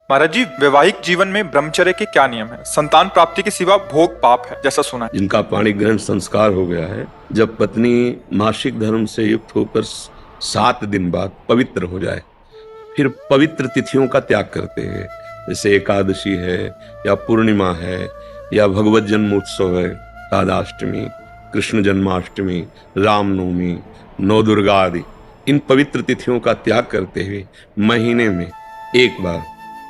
महाराज जी, वैवाहिक जीवन में ब्रह्मचर्य के क्या नियम है? संतान प्राप्ति के सिवा भोग पाप है, जैसा सुना है। जिनका पाणी ग्रहण संस्कार हो गया है, जब पत्नी मासिक धर्म से युक्त होकर 7 दिन बाद पवित्र हो जाए, फिर पवित्र तिथियों का त्याग करते हैं, जैसे एकादशी है या पूर्णिमा है या भगवत जन्मोत्सव है, राधाष्टमी, कृष्ण जन्माष्टमी, रामनवमी, नौ दुर्गा आदि, इन पवित्र तिथियों का त्याग करते हुए महीने में एक बार,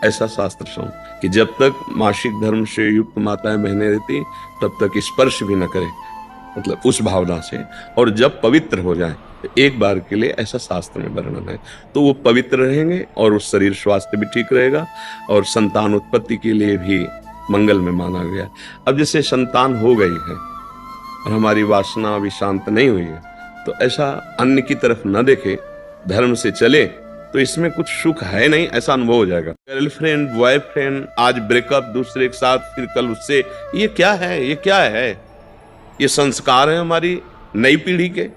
ऐसा शास्त्र सुन कि जब तक मासिक धर्म से युक्त माताएं बहनें रहती तब तक स्पर्श भी न करे, मतलब उस भावना से, और जब पवित्र हो जाए तो एक बार के लिए, ऐसा शास्त्र में वर्णन है, तो वो पवित्र रहेंगे और उस शरीर स्वास्थ्य भी ठीक रहेगा और संतान उत्पत्ति के लिए भी मंगल में माना गया। अब जैसे संतान हो गई है और हमारी वासना अभी शांत नहीं हुई है, तो ऐसा अन्य की तरफ न देखे, धर्म से चले, तो इसमें कुछ सुख है नहीं, ऐसा अनुभव हो जाएगा। गर्लफ्रेंड, बॉयफ्रेंड, आज ब्रेकअप, दूसरे के साथ, फिर कल उससे, ये क्या है? ये क्या है? ये संस्कार है हमारी नई पीढ़ी के।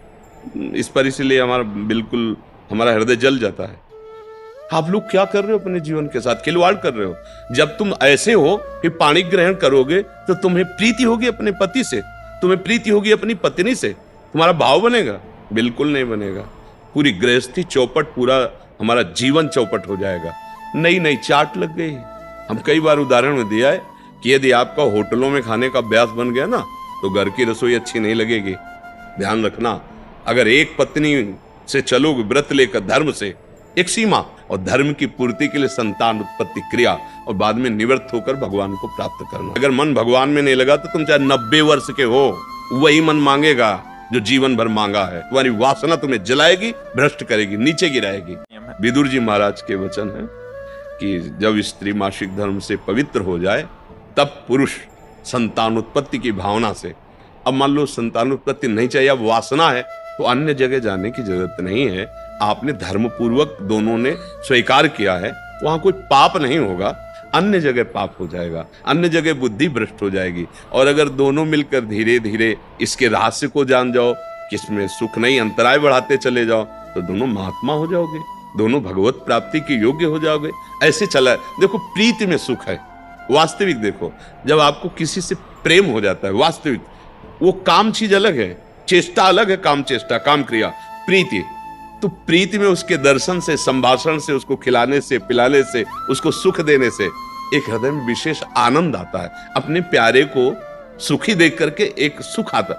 इस पर इसलिए हमारा हृदय जल जाता है। आप लोग क्या कर रहे हो? अपने जीवन के साथ खिलवाड़ कर रहे हो। जब तुम ऐसे हो, फिर पाणी ग्रहण करोगे तो तुम्हें प्रीति होगी अपने पति से, तुम्हें प्रीति होगी अपनी पत्नी से, तुम्हारा भाव बनेगा? बिल्कुल नहीं बनेगा। पूरी गृहस्थी चौपट, पूरा हमारा जीवन चौपट हो जाएगा। नई नई चाट लग गई। हम कई बार उदाहरण में दिया है कि यदि आपका होटलों में खाने का अभ्यास बन गया ना, तो घर की रसोई अच्छी नहीं लगेगी। ध्यान रखना, अगर एक पत्नी से चलोगे व्रत लेकर, धर्म से, एक सीमा, और धर्म की पूर्ति के लिए संतान उत्पत्ति क्रिया, और बाद में निवृत्त होकर भगवान को प्राप्त करना। अगर मन भगवान में नहीं लगा तो तुम चाहे 90 वर्ष के हो, वही मन मांगेगा जो जीवन भर मांगा है। तुम्हारी वासना तुम्हें जलाएगी, भ्रष्ट करेगी, नीचे गिराएगी। विदुर जी महाराज के वचन है कि जब स्त्री मासिक धर्म से पवित्र हो जाए, तब पुरुष संतान उत्पत्ति की भावना से, अब मान लो संतान उत्पत्ति नहीं चाहिए, अब वासना है, तो अन्य जगह जाने की जरूरत नहीं है। आपने धर्म पूर्वक दोनों ने स्वीकार किया है, वहां कोई पाप नहीं होगा। अन्य जगह पाप हो जाएगा, अन्य जगह बुद्धि भ्रष्ट हो जाएगी। और अगर दोनों मिलकर धीरे धीरे इसके रहस्य को जान जाओ, किसमें सुख नहीं, अंतराय बढ़ाते चले जाओ, तो दोनों महात्मा हो जाओगे, दोनों भगवत प्राप्ति के योग्य हो जाओगे। ऐसे चला। देखो, प्रीति में सुख है, वास्तविक। देखो, जब आपको किसी से प्रेम हो जाता है, वास्तविक, वो काम चीज अलग है, चेष्टा अलग है, काम चेष्टा, काम क्रिया, प्रीति। तो प्रीति में उसके दर्शन से, संभाषण से, उसको खिलाने से, पिलाने से, उसको सुख देने से एक हृदय में विशेष आनंद आता है। अपने प्यारे को सुखी देख करके एक सुख आता है।